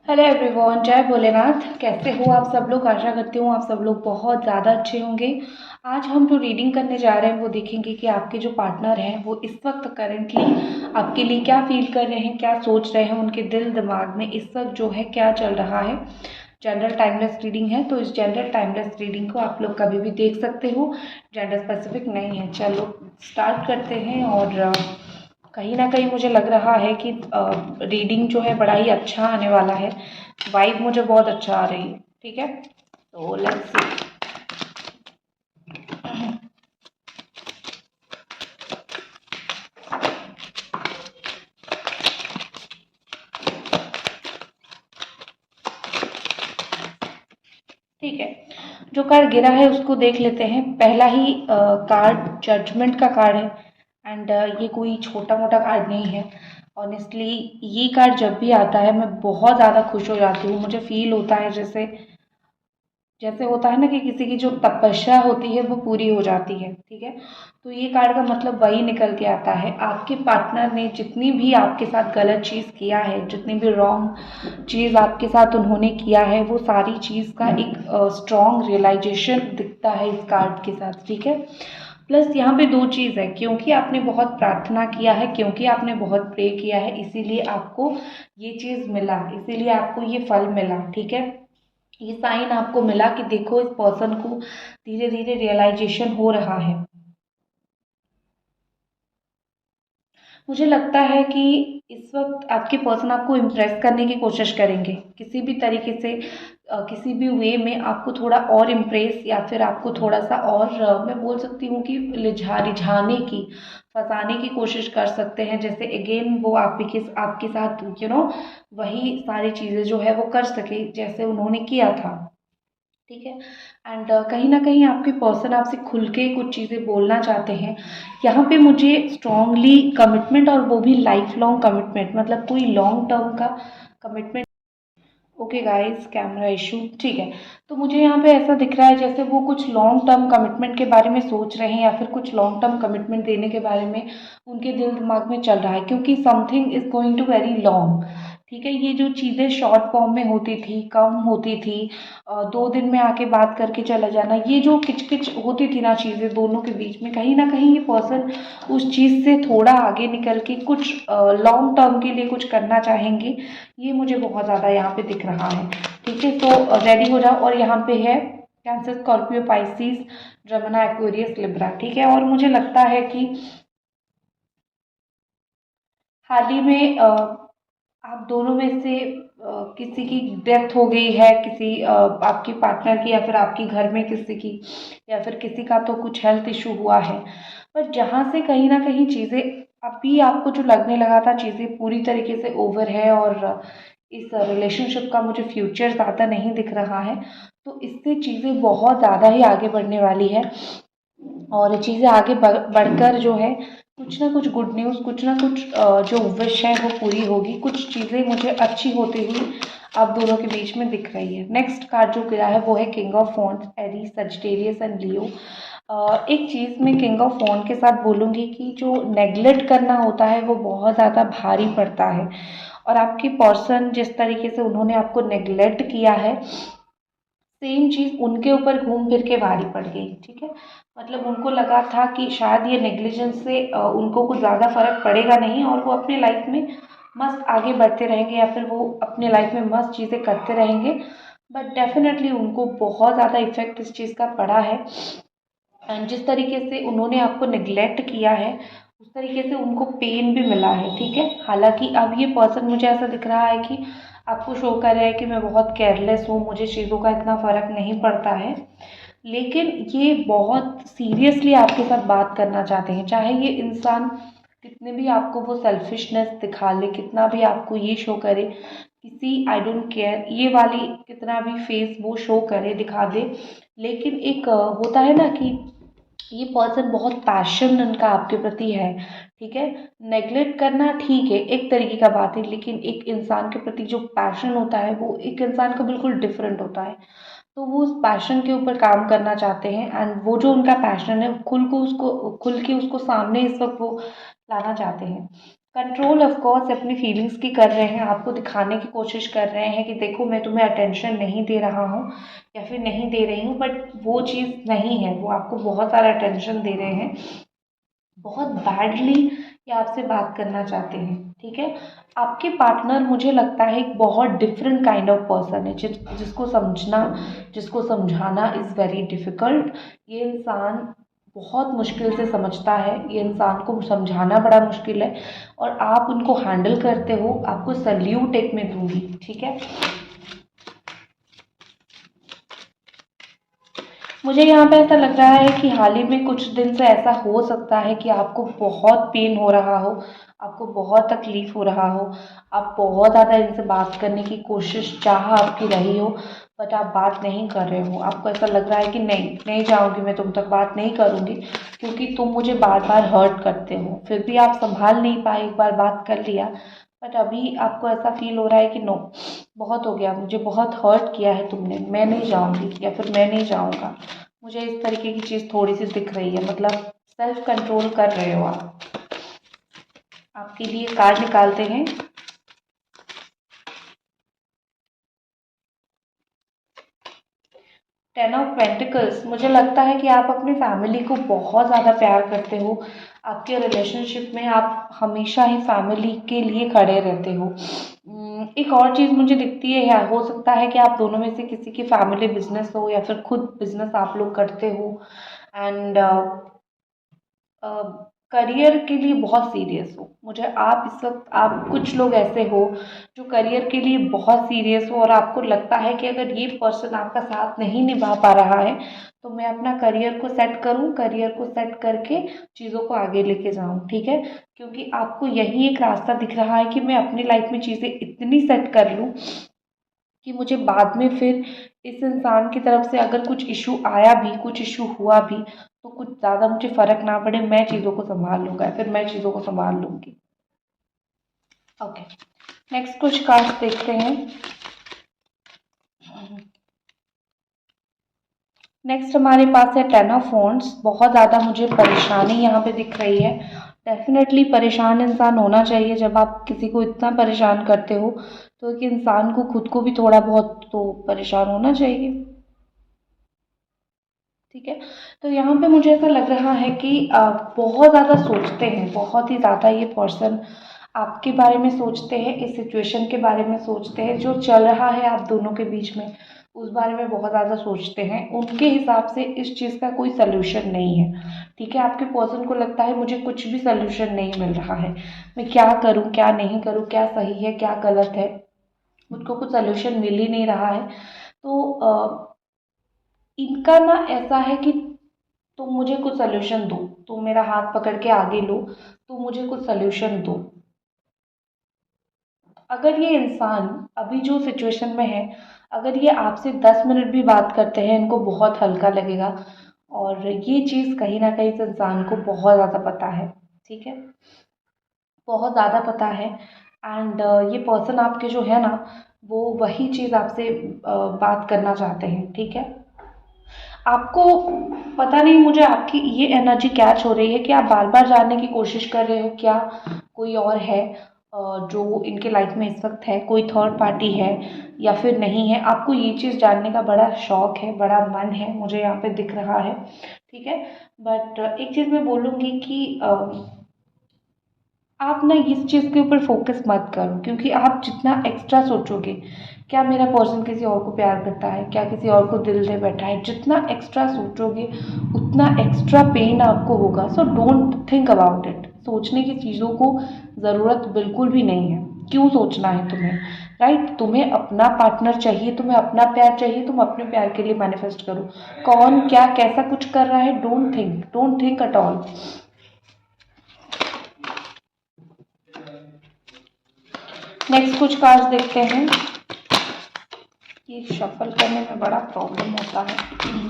Hello everyone, जय भोलेनाथ। कैसे हो आप सब लोग? आशा करती हूँ आप सब लोग बहुत ज़्यादा अच्छे होंगे। आज हम जो रीडिंग करने जा रहे हैं वो देखेंगे कि आपके जो पार्टनर हैं वो इस वक्त करेंटली आपके लिए क्या फील कर रहे हैं, क्या सोच रहे हैं, उनके दिल दिमाग में इस वक्त जो है क्या चल रहा है। जनरल टाइमलेस रीडिंग है, तो इस जनरल टाइमलेस रीडिंग को आप लोग कभी भी देख सकते हो, जेंडर स्पेसिफिक नहीं है। चलो स्टार्ट करते हैं। और कहीं ना कहीं मुझे लग रहा है कि रीडिंग जो है बड़ा ही अच्छा आने वाला है। वाइब मुझे बहुत अच्छा आ रही है। ठीक है, तो लेट्स सी। ठीक है, जो कार्ड गिरा है उसको देख लेते हैं। पहला ही कार्ड जजमेंट का कार्ड है। एंड ये कोई छोटा मोटा कार्ड नहीं है। ऑनेस्टली ये कार्ड जब भी आता है मैं बहुत ज़्यादा खुश हो जाती हूँ। मुझे फील होता है जैसे जैसे होता है ना कि किसी की जो तपस्या होती है वो पूरी हो जाती है। ठीक है, तो ये कार्ड का मतलब वही निकल के आता है। आपके पार्टनर ने जितनी भी आपके साथ गलत चीज़ किया है, जितनी भी रॉन्ग चीज़ आपके साथ उन्होंने किया है, वो सारी चीज़ का एक स्ट्रॉन्ग रियलाइजेशन दिखता है इस कार्ड के साथ। ठीक है, प्लस यहाँ पे दो चीज़ है, क्योंकि आपने बहुत प्रार्थना किया है, क्योंकि आपने बहुत प्रे किया है, इसीलिए आपको ये चीज़ मिला, इसीलिए आपको ये फल मिला। ठीक है, ये साइन आपको मिला कि देखो इस पर्सन को धीरे धीरे रियलाइजेशन हो रहा है। मुझे लगता है कि इस वक्त आपके पर्सन आपको इम्प्रेस करने की कोशिश करेंगे किसी भी तरीके से, किसी भी वे में आपको थोड़ा और इम्प्रेस या फिर आपको थोड़ा सा और मैं बोल सकती हूँ कि रिझाने की, फंसाने की कोशिश कर सकते हैं। जैसे अगेन वो आपके साथ वही सारी चीज़ें जो है वो कर सके जैसे उन्होंने किया था। ठीक है, एंड कहीं ना कहीं आपके पर्सन आपसे खुल के कुछ चीज़ें बोलना चाहते हैं। यहाँ पे मुझे स्ट्रांगली कमिटमेंट, और वो भी लाइफ लॉन्ग कमिटमेंट, मतलब कोई लॉन्ग टर्म का commitment. Okay guys, camera issue. ठीक है, तो मुझे यहाँ पे ऐसा दिख रहा है जैसे वो कुछ लॉन्ग टर्म कमिटमेंट के बारे में सोच रहे हैं, या फिर कुछ लॉन्ग टर्म कमिटमेंट देने के बारे में उनके दिल दिमाग में चल रहा है, क्योंकि something is going to very long. ठीक है, ये जो चीज़ें शॉर्ट फॉर्म में होती थी, कम होती थी, 2 दिन में आके बात करके चला जाना, ये जो किचकिच होती थी ना चीज़ें दोनों के बीच में, कहीं ना कहीं ये पर्सन उस चीज़ से थोड़ा आगे निकल के कुछ लॉन्ग टर्म के लिए कुछ करना चाहेंगे। ये मुझे बहुत ज़्यादा यहाँ पे दिख रहा है। ठीक है, तो रेडी हो जाओ। और यहाँ पे है cancer, Scorpio, Pisces, Jamuna, Aquarius, Libra. ठीक है, और मुझे लगता है कि हाल ही में आप दोनों में से किसी की डेथ हो गई है, किसी आपकी पार्टनर की, या फिर आपके घर में किसी की, या फिर किसी का तो कुछ हेल्थ इशू हुआ है। पर जहाँ से कहीं ना कहीं चीज़ें अभी आपको जो लगने लगा था चीज़ें पूरी तरीके से ओवर है, और इस रिलेशनशिप का मुझे फ्यूचर ज़्यादा नहीं दिख रहा है, तो इससे चीज़ें बहुत ज़्यादा ही आगे बढ़ने वाली है। और चीज़ें आगे बढ़कर जो है कुछ ना कुछ गुड न्यूज़, कुछ ना कुछ जो विश है वो पूरी होगी। कुछ चीज़ें मुझे अच्छी होती हुई आप दोनों के बीच में दिख रही है। नेक्स्ट कार्ड जो गिरा है वो है king of wands, Aries, Sagittarius and Leo. एक चीज़ मैं किंग ऑफ वॉन्ड के साथ बोलूँगी कि जो नेगलेक्ट करना होता है वो बहुत ज़्यादा भारी पड़ता है, और आपकी पर्सन जिस तरीके से उन्होंने आपको नेगलेक्ट किया है, सेम चीज़ उनके ऊपर घूम फिर के भारी पड़ गई। ठीक है, मतलब उनको लगा था कि शायद ये नेग्लिजेंस से उनको कुछ ज़्यादा फर्क पड़ेगा नहीं, और वो अपने लाइफ में मस्त आगे बढ़ते रहेंगे, या फिर वो अपने लाइफ में मस्त चीज़ें करते रहेंगे। बट डेफिनेटली उनको बहुत ज़्यादा इफेक्ट इस चीज़ का पड़ा है। एंड जिस तरीके से उन्होंने आपको निगलेक्ट किया है उस तरीके से उनको पेन भी मिला है। ठीक है, हालांकि अब ये पर्सन मुझे ऐसा दिख रहा है कि आपको शो कर रहा है कि मैं बहुत केयरलेस हूँ, मुझे चीज़ों का इतना फ़र्क नहीं पड़ता है, लेकिन ये बहुत सीरियसली आपके साथ बात करना चाहते हैं। चाहे ये इंसान कितने भी आपको वो सेल्फिशनेस दिखा ले, कितना भी आपको ये शो करे, किसी आई डोंट केयर ये वाली कितना भी फेस वो शो करे, दिखा दे, लेकिन एक होता है ना कि ये पर्सन बहुत पैशन उनका आपके प्रति है। ठीक है, नेगलेक्ट करना ठीक है, एक तरीके का बात है, लेकिन एक इंसान के प्रति जो पैशन होता है वो एक इंसान का बिल्कुल डिफरेंट होता है। तो वो उस पैशन के ऊपर काम करना चाहते हैं, एंड वो जो उनका पैशन है खुल के उसको सामने इस वक्त वो लाना चाहते हैं। कंट्रोल ऑफ कोर्स अपनी फीलिंग्स की कर रहे हैं, आपको दिखाने की कोशिश कर रहे हैं कि देखो मैं तुम्हें अटेंशन नहीं दे रहा हूँ या फिर नहीं दे रही हूँ, बट वो चीज़ नहीं है। वो आपको बहुत सारा अटेंशन दे रहे हैं, बहुत बैडली ये आपसे बात करना चाहते हैं, ठीक है। आपके पार्टनर मुझे लगता है एक बहुत डिफरेंट काइंड ऑफ पर्सन है, जिसको समझना, जिसको समझाना इज़ वेरी डिफ़िकल्ट। ये इंसान बहुत मुश्किल से समझता है, ये इंसान को समझाना बड़ा मुश्किल है, और आप उनको हैंडल करते हो। आपको सल्यूट एक मैं दूंगी, ठीक है। मुझे यहाँ पे ऐसा लग रहा है कि हाल ही में कुछ दिन से ऐसा हो सकता है कि आपको बहुत पेन हो रहा हो, आपको बहुत तकलीफ़ हो रहा हो, आप बहुत ज़्यादा इनसे बात करने की कोशिश चाह आपकी रही हो, बट आप बात नहीं कर रहे हो। आपको ऐसा लग रहा है कि नहीं, नहीं जाऊँगी मैं तुम तक, बात नहीं करूँगी, क्योंकि तुम मुझे बार बार हर्ट करते हो। फिर भी आप संभाल नहीं पाए, एक बार बात कर लिया, बट अभी आपको ऐसा फील हो रहा है कि नो, बहुत हो गया, मुझे बहुत हर्ट किया है तुमने, मैं नहीं जाऊँगी या फिर मैं नहीं जाऊँगा। मुझे इस तरीके की चीज़ थोड़ी सी दिख रही है, मतलब सेल्फ कंट्रोल कर रहे हो आप। आपके लिए कार्ड निकालते हैं। टेन ऑफ पेंटिकल्स, मुझे लगता है कि आप अपनी फैमिली को बहुत ज़्यादा प्यार करते हो। आपके रिलेशनशिप में आप हमेशा ही फैमिली के लिए खड़े रहते हो। एक और चीज़ मुझे दिखती है, या हो सकता है कि आप दोनों में से किसी की फैमिली बिजनेस हो या फिर खुद बिजनेस आप लोग करते हो, एंड करियर के लिए बहुत सीरियस हो। मुझे आप इस वक्त, आप कुछ लोग ऐसे हो जो करियर के लिए बहुत सीरियस हो, और आपको लगता है कि अगर ये पर्सन आपका साथ नहीं निभा पा रहा है तो मैं अपना करियर को सेट करूं, करियर को सेट करके चीज़ों को आगे लेके जाऊं, ठीक है। क्योंकि आपको यही एक रास्ता दिख रहा है कि मैं अपनी लाइफ में चीज़ें इतनी सेट कर लूं कि मुझे बाद में फिर इस इंसान की तरफ से अगर कुछ इशू आया भी, कुछ इशू हुआ भी, तो कुछ ज़्यादा मुझे फ़र्क ना पड़े, मैं चीज़ों को संभाल लूँगा, फिर मैं चीज़ों को संभाल लूँगी। ओके, नेक्स्ट कुछ कार्ड्स देखते हैं। नेक्स्ट हमारे पास है टेन ऑफ वॉन्ड्स। बहुत ज़्यादा मुझे परेशानी यहाँ पे दिख रही है। डेफिनेटली परेशान इंसान होना चाहिए। जब आप किसी को इतना परेशान करते हो तो एक इंसान को खुद को भी थोड़ा बहुत तो परेशान होना चाहिए, ठीक है। तो यहाँ पे मुझे ऐसा लग रहा है कि बहुत ज़्यादा सोचते हैं, बहुत ही ज़्यादा ये पर्सन आपके बारे में सोचते हैं, इस सिचुएशन के बारे में सोचते हैं, जो चल रहा है आप दोनों के बीच में उस बारे में बहुत ज़्यादा सोचते हैं। उनके हिसाब से इस चीज़ का कोई सल्यूशन नहीं है, ठीक है। आपके पर्सन को लगता है मुझे कुछ भी सल्यूशन नहीं मिल रहा है, मैं क्या करूँ क्या नहीं करूँ, क्या सही है क्या गलत है, मुझको कुछ सल्यूशन मिल ही नहीं रहा है। तो इनका ना ऐसा है कि तुम मुझे कुछ सल्यूशन दो, तुम मेरा हाथ पकड़ के आगे लो, तुम मुझे कुछ सल्यूशन दो। अगर ये इंसान अभी जो सिचुएशन में है, अगर ये आपसे 10 मिनट भी बात करते हैं, इनको बहुत हल्का लगेगा, और ये चीज़ कहीं ना कहीं इस इंसान को बहुत ज़्यादा पता है, ठीक है, बहुत ज़्यादा पता है। एंड ये पर्सन आपके जो है ना, वो वही चीज़ आपसे बात करना चाहते हैं, ठीक है। आपको पता नहीं, मुझे आपकी ये एनर्जी कैच हो रही है कि आप बार बार जानने की कोशिश कर रहे हो क्या कोई और है जो इनके लाइफ में इस वक्त है, कोई थर्ड पार्टी है या फिर नहीं है। आपको ये चीज़ जानने का बड़ा शौक है, बड़ा मन है, मुझे यहाँ पे दिख रहा है, ठीक है। बट एक चीज़ मैं बोलूँगी कि आप ना इस चीज़ के ऊपर फोकस मत करो, क्योंकि आप जितना एक्स्ट्रा सोचोगे, क्या मेरा पर्सन किसी और को प्यार करता है, क्या किसी और को दिल दे बैठा है, जितना एक्स्ट्रा सोचोगे उतना एक्स्ट्रा पेन आपको होगा। So don't think about it. सोचने की चीज़ों को ज़रूरत बिल्कुल भी नहीं है। क्यों सोचना है तुम्हें, राइट। तुम्हें अपना पार्टनर चाहिए, तुम्हें अपना प्यार चाहिए, तुम अपने प्यार के लिए मैनिफेस्ट करो। कौन क्या कैसा कुछ कर रहा है, don't think at all. Next कुछ कार्ड्स देखते हैं। ये शफल करने में बड़ा प्रॉब्लम होता है।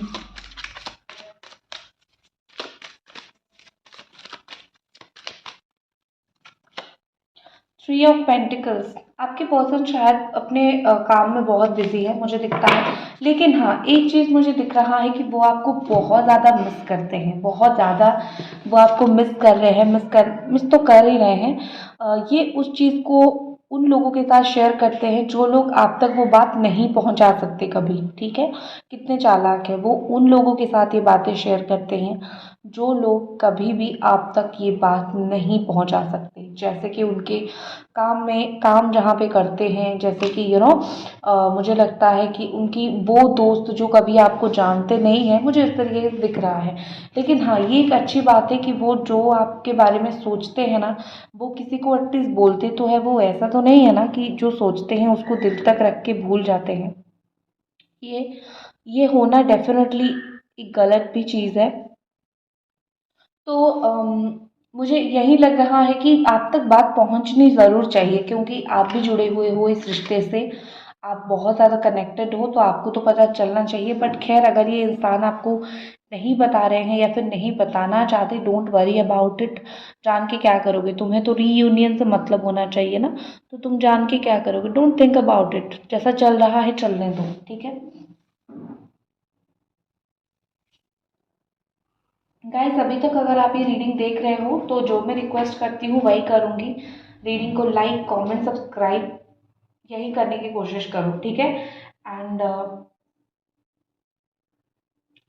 थ्री ऑफ पेंटिकल्स, आपके पर्सन शायद अपने काम में बहुत बिजी है मुझे दिखता है, लेकिन हाँ एक चीज़ मुझे दिख रहा है कि वो आपको बहुत ज़्यादा मिस करते हैं, बहुत ज़्यादा वो आपको मिस कर रहे हैं, मिस तो कर ही रहे हैं। ये उस चीज़ को उन लोगों के साथ शेयर करते हैं जो लोग आप तक वो बात नहीं पहुंचा सकते कभी, ठीक है। कितने चालाक है वो, उन लोगों के साथ ये बातें शेयर करते हैं जो लोग कभी भी आप तक ये बात नहीं पहुंचा सकते। जैसे कि उनके काम जहाँ पे करते हैं, जैसे कि मुझे लगता है कि उनकी वो दोस्त जो कभी आपको जानते नहीं हैं, मुझे इस तरीके से दिख रहा है। लेकिन हाँ ये एक अच्छी बात है कि वो जो आपके बारे में सोचते हैं ना, वो किसी को एटलीस्ट बोलते तो है, वो ऐसा तो नहीं है ना कि जो सोचते हैं उसको दिल तक रख के भूल जाते हैं। ये ये होना डेफिनेटली एक गलत भी चीज़ है। तो मुझे यही लग रहा है कि आप तक बात पहुंचनी ज़रूर चाहिए, क्योंकि आप भी जुड़े हुए हो इस रिश्ते से, आप बहुत ज़्यादा कनेक्टेड हो, तो आपको तो पता चलना चाहिए। बट खैर अगर ये इंसान आपको नहीं बता रहे हैं या फिर नहीं बताना चाहते, डोंट वरी अबाउट इट। जान के क्या करोगे, तुम्हें तो रीयूनियन से मतलब होना चाहिए ना, तो तुम जान के क्या करोगे, डोंट थिंक अबाउट इट, जैसा चल रहा है चलने दो, ठीक है। गाइस अभी तक अगर आप ये रीडिंग देख रहे हो तो जो मैं रिक्वेस्ट करती हूँ वही करूँगी, रीडिंग को लाइक कमेंट सब्सक्राइब यही करने की कोशिश करो, ठीक है। एंड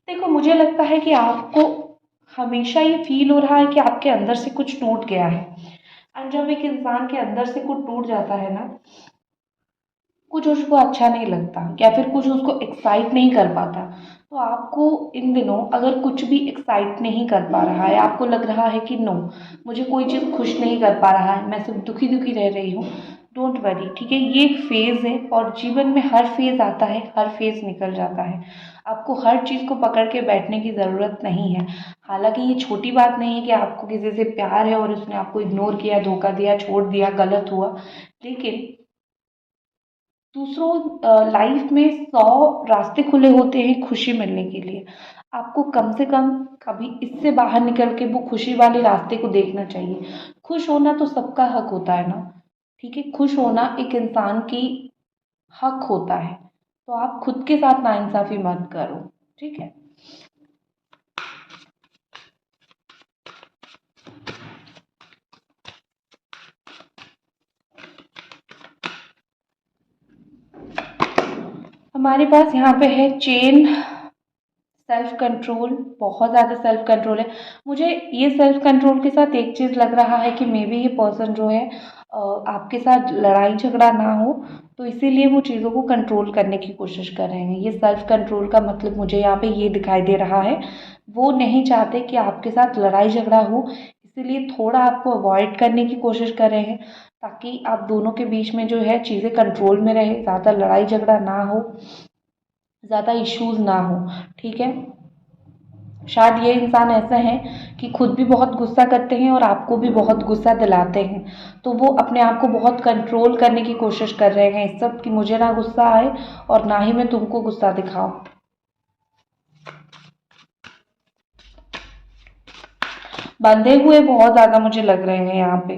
देखो मुझे लगता है कि आपको हमेशा ये फील हो रहा है कि आपके अंदर से कुछ टूट गया है। एंड जब एक इंसान के अंदर से कुछ टूट जाता है ना, कुछ उसको अच्छा नहीं लगता या फिर कुछ उसको एक्साइट नहीं कर पाता, तो आपको इन दिनों अगर कुछ भी एक्साइट नहीं कर पा रहा है, आपको लग रहा है कि नो मुझे कोई चीज़ खुश नहीं कर पा रहा है, मैं सिर्फ दुखी दुखी रह रही हूँ, डोंट वरी, ठीक है। ये एक फेज़ है और जीवन में हर फेज़ आता है, हर फेज़ निकल जाता है। आपको हर चीज़ को पकड़ के बैठने की ज़रूरत नहीं है। हालांकि ये छोटी बात नहीं है कि आपको किसी से प्यार है और उसने आपको इग्नोर किया, धोखा दिया, छोड़ दिया, गलत हुआ, लेकिन दूसरों लाइफ में 100 रास्ते खुले होते हैं खुशी मिलने के लिए। आपको कम से कम कभी इससे बाहर निकल के वो खुशी वाले रास्ते को देखना चाहिए। खुश होना तो सबका हक होता है ना, ठीक है। खुश होना एक इंसान की हक होता है, तो आप खुद के साथ नाइंसाफी मत करो, ठीक है। हमारे पास यहाँ पे है चेन, सेल्फ कंट्रोल, बहुत ज़्यादा सेल्फ कंट्रोल है। मुझे ये सेल्फ कंट्रोल के साथ एक चीज़ लग रहा है कि मे बी ये पर्सन जो है आपके साथ लड़ाई झगड़ा ना हो, तो इसीलिए वो चीज़ों को कंट्रोल करने की कोशिश कर रहे हैं। ये सेल्फ कंट्रोल का मतलब मुझे यहाँ पे ये दिखाई दे रहा है, वो नहीं चाहते कि आपके साथ लड़ाई झगड़ा हो, इसीलिए थोड़ा आपको अवॉइड करने की कोशिश कर रहे हैं, ताकि आप दोनों के बीच में जो है चीज़ें कंट्रोल में रहे, ज़्यादा लड़ाई झगड़ा ना हो, ज़्यादा इश्यूज ना हो, ठीक है। शायद ये इंसान ऐसा है कि खुद भी बहुत गुस्सा करते हैं और आपको भी बहुत गुस्सा दिलाते हैं, तो वो अपने आप को बहुत कंट्रोल करने की कोशिश कर रहे हैं इस सब कि मुझे ना गुस्सा आए और ना ही मैं तुमको गुस्सा दिखाऊं। बंधे हुए बहुत ज़्यादा मुझे लग रहे हैं यहाँ पे,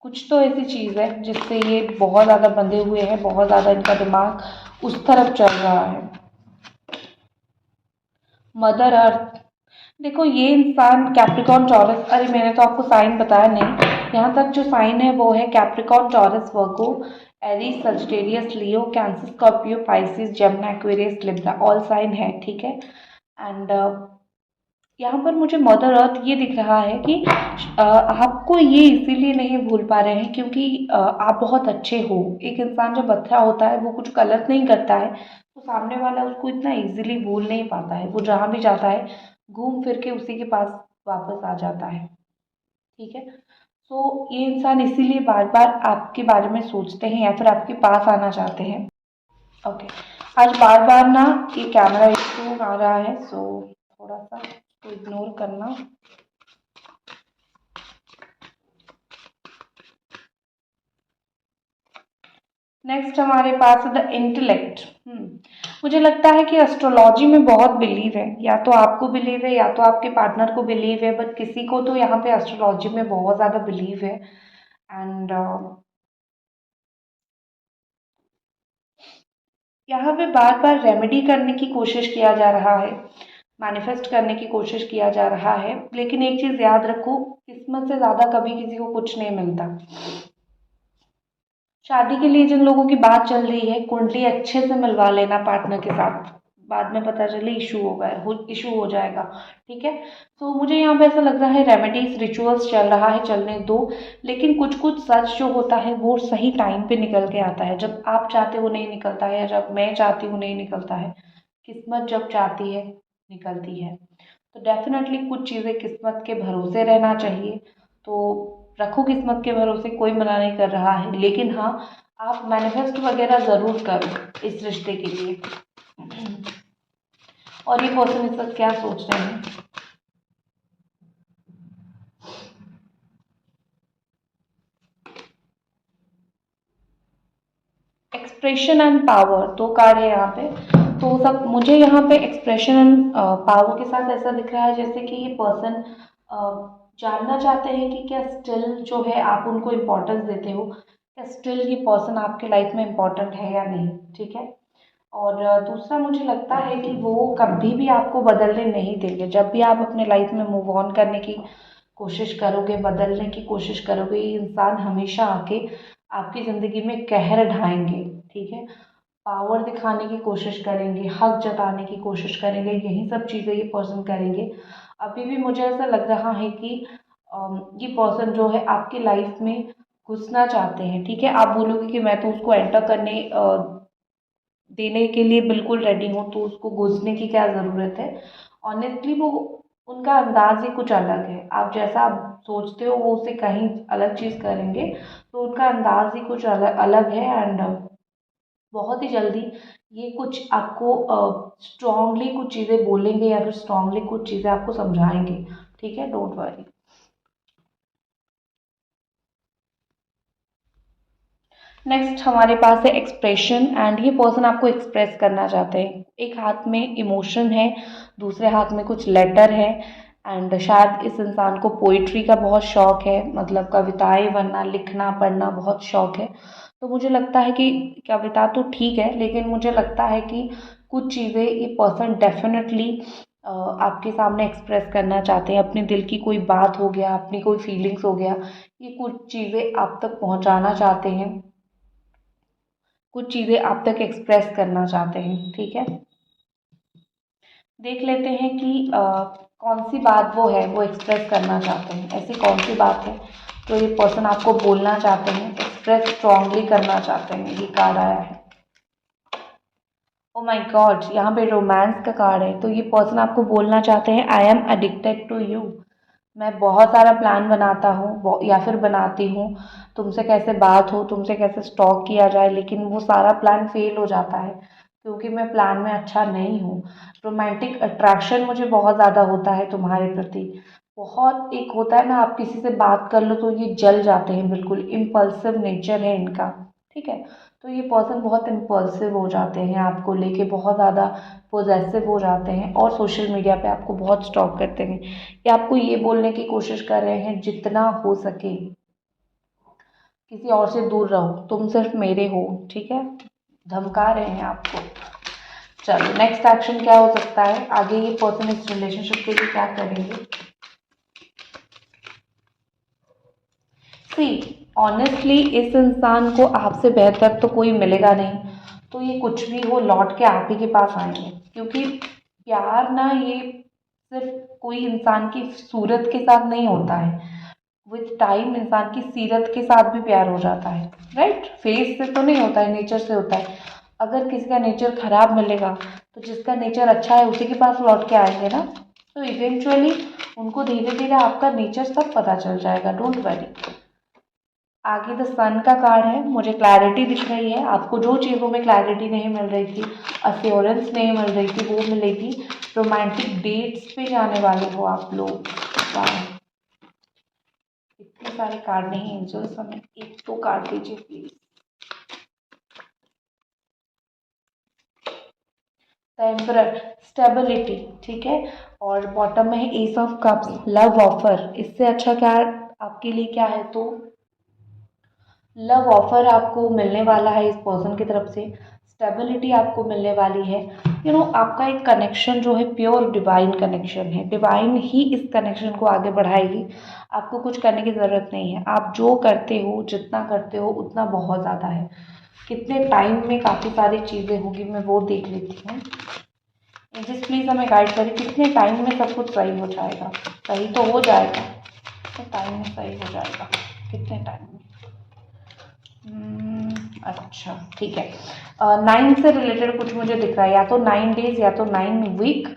कुछ तो ऐसी चीज़ है जिससे ये बहुत ज़्यादा बंधे हुए हैं, बहुत ज़्यादा इनका दिमाग उस तरफ चल रहा है। मदर अर्थ, देखो ये इंसान कैप्रिकॉर्न टॉरस, अरे मैंने तो आपको साइन बताया नहीं, यहाँ तक जो साइन है वो है Capricorn Taurus Virgo Aries Sagittarius Leo Cancer Scorpio Pisces Gemini Aquarius Libra, all sign है, ठीक है। एंड यहाँ पर मुझे मदर अर्थ ये दिख रहा है कि आपको ये इसीलिए नहीं भूल पा रहे हैं क्योंकि आप बहुत अच्छे हो। एक इंसान जब अच्छा होता है वो कुछ गलत नहीं करता है, तो सामने वाला उसको इतना इजीली भूल नहीं पाता है, वो जहाँ भी जाता है घूम फिर के उसी के पास वापस आ जाता है, ठीक है। तो ये इंसान इसीलिए बार बार आपके बारे में सोचते हैं या फिर आपके पास आना चाहते हैं, ओके। आज बार बार ना ये कैमरा इशू आ रहा है, सो थोड़ा सा तो इग्नोर करना। नेक्स्ट हमारे पास है द इंटेलेक्ट। मुझे लगता है कि एस्ट्रोलॉजी में बहुत बिलीव है, या तो आपको बिलीव है या तो आपके पार्टनर को बिलीव है, बट किसी को तो यहाँ पे एस्ट्रोलॉजी में बहुत ज़्यादा बिलीव है। एंड यहाँ पे बार बार रेमेडी करने की कोशिश किया जा रहा है, मैनिफेस्ट करने की कोशिश किया जा रहा है, लेकिन एक चीज़ याद रखो, किस्मत से ज़्यादा कभी किसी को कुछ नहीं मिलता। शादी के लिए जिन लोगों की बात चल रही है, कुंडली अच्छे से मिलवा लेना पार्टनर के साथ, बाद में पता चले इशू हो जाएगा। ठीक है, तो मुझे यहाँ पे ऐसा लग रहा है रेमेडीज रिचुअल्स चल रहा है, चलने दो, लेकिन कुछ कुछ सच जो होता है वो सही टाइम पे निकल के आता है। जब आप चाहते हो नहीं निकलता है, या जब मैं चाहती हूँ नहीं निकलता है। किस्मत जब चाहती है निकलती है। तो डेफिनेटली कुछ चीज़ें किस्मत के भरोसे रहना चाहिए। तो रखो किस्मत के भरोसे, कोई मना नहीं कर रहा है, लेकिन हाँ, आप मैनिफेस्ट वगैरह ज़रूर करो इस रिश्ते के लिए। और ये पर्सन इस वक्त क्या सोच रहे हैं। एक्सप्रेशन एंड पावर, दो कार्ड है यहाँ पे। तो सब मुझे यहाँ पे एक्सप्रेशन एंड पावर के साथ ऐसा दिख रहा है जैसे कि ये पर्सन जानना चाहते हैं कि क्या स्टिल जो है आप उनको इम्पोर्टेंस देते हो, क्या स्टिल ये पर्सन आपके लाइफ में इम्पोर्टेंट है या नहीं। ठीक है, और दूसरा मुझे लगता है कि वो कभी भी आपको बदलने नहीं देंगे। जब भी आप अपने लाइफ में मूव ऑन करने की कोशिश करोगे, बदलने की कोशिश करोगे, ये इंसान हमेशा आके आपकी ज़िंदगी में कहर ढाएंगे। ठीक है, पावर दिखाने की कोशिश करेंगे, हक जताने की कोशिश करेंगे, यही सब चीज़ें ये पर्सन करेंगे। अभी भी मुझे ऐसा लग रहा है कि ये पर्सन जो है आपकी लाइफ में घुसना चाहते हैं। ठीक है, आप बोलोगे कि मैं तो उसको एंटर करने देने के लिए बिल्कुल रेडी हूँ, तो उसको घुसने की क्या ज़रूरत है। ऑनेस्टली वो, उनका अंदाज ही कुछ अलग है। आप जैसा आप सोचते हो वो उससे कहीं अलग चीज़ करेंगे, तो उनका अंदाज ही कुछ अलग अलग है। एंड बहुत ही जल्दी ये कुछ आपको स्ट्रांगली कुछ चीज़ें बोलेंगे, या फिर स्ट्रांगली कुछ चीज़ें आपको समझाएंगे। ठीक है, डोंट वरी। नेक्स्ट हमारे पास है एक्सप्रेशन, एंड ये पर्सन आपको एक्सप्रेस करना चाहते हैं। एक हाथ में इमोशन है, दूसरे हाथ में कुछ लेटर है। एंड शायद इस इंसान को पोइट्री का बहुत शौक है, मतलब कविताएं बनना, लिखना, पढ़ना बहुत शौक है। तो मुझे लगता है कि कविता तो ठीक है, लेकिन मुझे लगता है कि कुछ चीज़ें ये पर्सन डेफिनेटली आपके सामने एक्सप्रेस करना चाहते हैं। अपने दिल की कोई बात हो गया, अपनी कोई फीलिंग्स हो गया, ये कुछ चीज़ें आप तक पहुंचाना चाहते हैं, कुछ चीज़ें आप तक एक्सप्रेस करना चाहते हैं। ठीक है, देख लेते हैं कि कौन सी बात वो है वो एक्सप्रेस करना चाहते हैं। ऐसी कौन सी बात है तो ये पर्सन आपको बोलना चाहते हैं, एक्सप्रेस स्ट्रांगली करना चाहते हैं। ये कार्ड आया है। ओ माय गॉड, यहाँ पे रोमांस का कार्ड है। तो ये पर्सन आपको बोलना चाहते हैं, I am addicted to you. मैं बहुत सारा प्लान बनाता हूँ या फिर बनाती हूँ, तुमसे कैसे बात हो, तुमसे कैसे स्टॉक किया जाए, लेकिन वो सारा प्लान फेल हो जाता है क्योंकि मैं प्लान में अच्छा नहीं हूँ। रोमांटिक अट्रैक्शन मुझे बहुत ज़्यादा होता है तुम्हारे प्रति। बहुत एक होता है ना, आप किसी से बात कर लो तो ये जल जाते हैं, बिल्कुल इम्पल्सिव नेचर है इनका। ठीक है, तो ये पर्सन बहुत इम्पल्सिव हो जाते हैं, आपको लेके बहुत ज़्यादा पोजेसिव हो जाते हैं, और सोशल मीडिया पे आपको बहुत स्टॉक करते हैं। या आपको ये बोलने की कोशिश कर रहे हैं जितना हो सके किसी और से दूर रहो, तुम सिर्फ मेरे हो। ठीक है, धमका रहे हैं आपको। चलो नेक्स्ट एक्शन क्या हो सकता है, आगे ये पर्सन इस रिलेशनशिप के लिए क्या करेंगे। सी, ऑनेस्टली इस इंसान को आपसे बेहतर तो कोई मिलेगा नहीं, तो ये कुछ भी हो लौट के आप ही के पास आएंगे। क्योंकि प्यार ना, ये सिर्फ कोई इंसान की सूरत के साथ नहीं होता है, विथ टाइम इंसान की सीरत के साथ भी प्यार हो जाता है। राइट, फेस से तो नहीं होता है, नेचर से होता है। अगर किसी का नेचर खराब मिलेगा तो जिसका नेचर अच्छा है उसी के पास लौट के आएंगे ना। तो इवेंचुअली उनको धीरे धीरे आपका नेचर सब पता चल जाएगा, डोंट वरी। आगे द सन का कार्ड है, मुझे क्लैरिटी दिख रही है। आपको जो चीज़ों में क्लैरिटी नहीं मिल रही थी, अश्योरेंस नहीं मिल रही थी, वो मिलेगी। रोमांटिक डेट्स पे जाने वाले हो आप लोग। वाह, इतने सारे कार्ड नहीं एंजल्स, हमें एक दो कार्ड दीजिए प्लीज। The emperor, stability. ठीक है, और बॉटम में है S of cups, love offer. इससे अच्छा कार्ड आपके लिए क्या है, तो लव ऑफर आपको मिलने वाला है इस पर्सन की तरफ से। स्टेबिलिटी आपको मिलने वाली है। आपका एक कनेक्शन जो है प्योर डिवाइन कनेक्शन है, डिवाइन ही इस कनेक्शन को आगे बढ़ाएगी। आपको कुछ करने की ज़रूरत नहीं है, आप जो करते हो जितना करते हो उतना बहुत ज़्यादा है। कितने टाइम में काफ़ी सारी चीज़ें होगी मैं वो देख लेती हूँ। एंजल्स प्लीज़ हमें गाइड करें, कितने टाइम में सब कुछ सही हो जाएगा। सही तो हो जाएगा, कितने टाइम में सही हो जाएगा, कितने टाइम में। अच्छा ठीक है, 9 से रिलेटेड कुछ मुझे दिख रहा है, या तो 9 डेज या तो 9 वीक,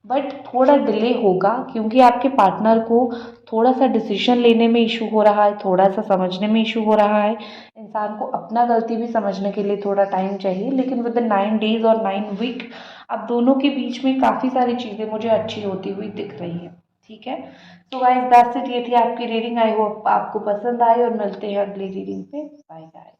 बट थोड़ा डिले होगा क्योंकि आपके पार्टनर को थोड़ा सा डिसीजन लेने में इशू हो रहा है, थोड़ा सा समझने में इशू हो रहा है। इंसान को अपना गलती भी समझने के लिए थोड़ा टाइम चाहिए, लेकिन विद इन 9 डेज और 9 वीक आप दोनों के बीच में काफ़ी सारी चीज़ें मुझे अच्छी होती हुई दिख रही है। ठीक है, तो गाइस दैट्स इट, ये थी आपकी रीडिंग। आई होप आपको पसंद आई और मिलते हैं अगली रीडिंग पे। Bye guys.